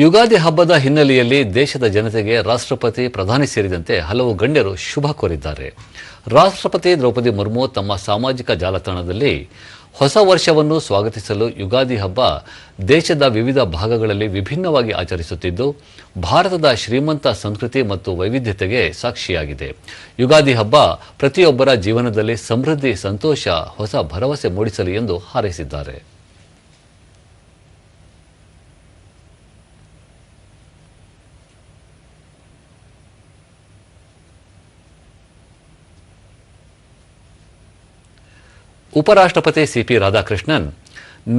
ಯುಗಾದಿ ಹಬ್ಬದ ಹಿನ್ನೆಲೆಯಲ್ಲಿ ದೇಶದ ಜನತೆಗೆ ರಾಷ್ಟ್ರಪತಿ, ಪ್ರಧಾನಿ ಸೇರಿದಂತೆ ಹಲವು ಗಣ್ಯರು ಶುಭ ಕೋರಿದ್ದಾರೆ. ರಾಷ್ಟ್ರಪತಿ ದ್ರೌಪದಿ ಮುರ್ಮು ತಮ್ಮ ಸಾಮಾಜಿಕ ಜಾಲತಾಣದಲ್ಲಿ ಹೊಸ ವರ್ಷವನ್ನು ಸ್ವಾಗತಿಸಲು ಯುಗಾದಿ ಹಬ್ಬ ದೇಶದ ವಿವಿಧ ಭಾಗಗಳಲ್ಲಿ ವಿಭಿನ್ನವಾಗಿ ಆಚರಿಸುತ್ತಿದ್ದು, ಭಾರತದ ಶ್ರೀಮಂತ ಸಂಸ್ಕೃತಿ ಮತ್ತು ವೈವಿಧ್ಯತೆಗೆ ಸಾಕ್ಷಿಯಾಗಿದೆ. ಯುಗಾದಿ ಹಬ್ಬ ಪ್ರತಿಯೊಬ್ಬರ ಜೀವನದಲ್ಲಿ ಸಮೃದ್ಧಿ, ಸಂತೋಷ, ಹೊಸ ಭರವಸೆ ಮೂಡಿಸಲಿ ಎಂದು ಹಾರೈಸಿದ್ದಾರೆ. ಉಪರಾಷ್ಟ್ರಪತಿ ಸಿಪಿ ರಾಧಾಕೃಷ್ಣನ್,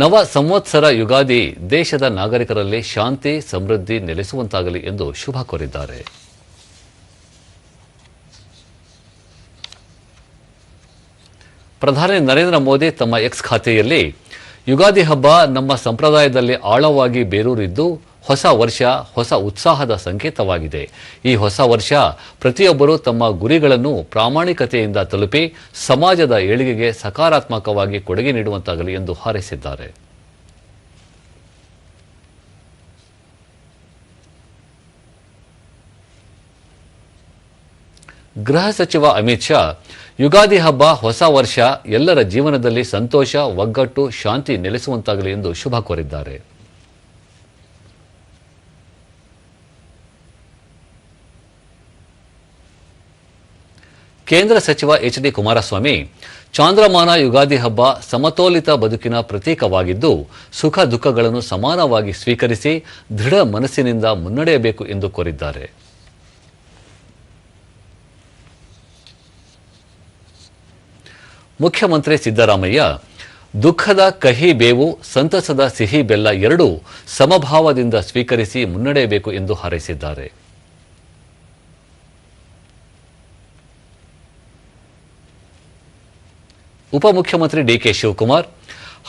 ನವ ಸಂವತ್ಸರ ಯುಗಾದಿ ದೇಶದ ನಾಗರಿಕರಲ್ಲಿ ಶಾಂತಿ, ಸಮೃದ್ಧಿ ನೆಲೆಸುವಂತಾಗಲಿ ಎಂದು ಶುಭ ಕೋರಿದ್ದಾರೆ. ಪ್ರಧಾನಿ ನರೇಂದ್ರ ಮೋದಿ ತಮ್ಮ ಎಕ್ಸ್ ಖಾತೆಯಲ್ಲಿ ಯುಗಾದಿ ಹಬ್ಬ ನಮ್ಮ ಸಂಪ್ರದಾಯದಲ್ಲಿ ಆಳವಾಗಿ ಬೇರೂರಿದ್ದು ಹೊಸ ವರ್ಷ, ಹೊಸ ಉತ್ಸಾಹದ ಸಂಕೇತವಾಗಿದೆ. ಈ ಹೊಸ ವರ್ಷ ಪ್ರತಿಯೊಬ್ಬರೂ ತಮ್ಮ ಗುರಿಗಳನ್ನು ಪ್ರಾಮಾಣಿಕತೆಯಿಂದ ತಲುಪಿ ಸಮಾಜದ ಏಳಿಗೆಗೆ ಸಕಾರಾತ್ಮಕವಾಗಿ ಕೊಡುಗೆ ನೀಡುವಂತಾಗಲಿ ಎಂದು ಹಾರೈಸಿದ್ದಾರೆ. ಗೃಹ ಸಚಿವ ಅಮಿತ್ ಶಾ, ಯುಗಾದಿ ಹಬ್ಬ, ಹೊಸ ವರ್ಷ ಎಲ್ಲರ ಜೀವನದಲ್ಲಿ ಸಂತೋಷ, ಒಗ್ಗಟ್ಟು, ಶಾಂತಿ ನೆಲೆಸುವಂತಾಗಲಿ ಎಂದು ಶುಭ ಕೋರಿದ್ದಾರೆ. ಕೇಂದ್ರ ಸಚಿವ ಎಚ್.ಡಿ. ಕುಮಾರಸ್ವಾಮಿ, ಚಾಂದ್ರಮಾನ ಯುಗಾದಿ ಹಬ್ಬ ಸಮತೋಲಿತ ಬದುಕಿನ ಪ್ರತೀಕವಾಗಿದ್ದು, ಸುಖ ದುಃಖಗಳನ್ನು ಸಮಾನವಾಗಿ ಸ್ವೀಕರಿಸಿ ದೃಢ ಮನಸ್ಸಿನಿಂದ ಮುನ್ನಡೆಯಬೇಕು ಎಂದು ಕೋರಿದ್ದಾರೆ. ಮುಖ್ಯಮಂತ್ರಿ ಸಿದ್ದರಾಮಯ್ಯ, ದುಃಖದ ಕಹಿ ಬೇವು, ಸಂತಸದ ಸಿಹಿ ಬೆಲ್ಲ ಎರಡೂ ಸಮಭಾವದಿಂದ ಸ್ವೀಕರಿಸಿ ಮುನ್ನಡೆಯಬೇಕು ಎಂದು ಹಾರೈಸಿದ್ದಾರೆ. ಉಪಮುಖ್ಯಮಂತ್ರಿ ಡಿಕೆ ಶಿವಕುಮಾರ್,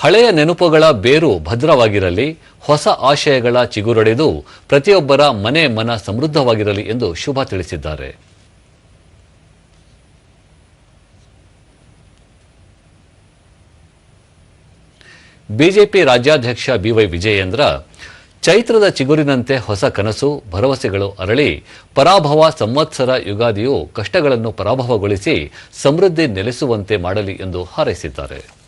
ಹಳೆಯ ನೆನಪುಗಳ ಬೇರು ಭದ್ರವಾಗಿರಲಿ, ಹೊಸ ಆಶಯಗಳ ಚಿಗುರೊಡೆದು ಪ್ರತಿಯೊಬ್ಬರ ಮನ ಸಮೃದ್ಧವಾಗಿರಲಿ ಎಂದು ಶುಭ ತಿಳಿಸಿದ್ದಾರೆ. ಬಿಜೆಪಿ ರಾಜ್ಯಾಧ್ಯಕ್ಷ ಬಿವೈ ವಿಜಯೇಂದ್ರ, ಚೈತ್ರದ ಚಿಗುರಿನಂತೆ ಹೊಸ ಕನಸು, ಭರವಸೆಗಳು ಅರಳಿ ಪರಾಭವ ಸಂವತ್ಸರ ಯುಗಾದಿಯು ಕಷ್ಟಗಳನ್ನು ಪರಾಭವಗೊಳಿಸಿ ಸಮೃದ್ಧಿ ನೆಲೆಸುವಂತೆ ಮಾಡಲಿ ಎಂದು ಹಾರೈಸಿದ್ದಾರೆ.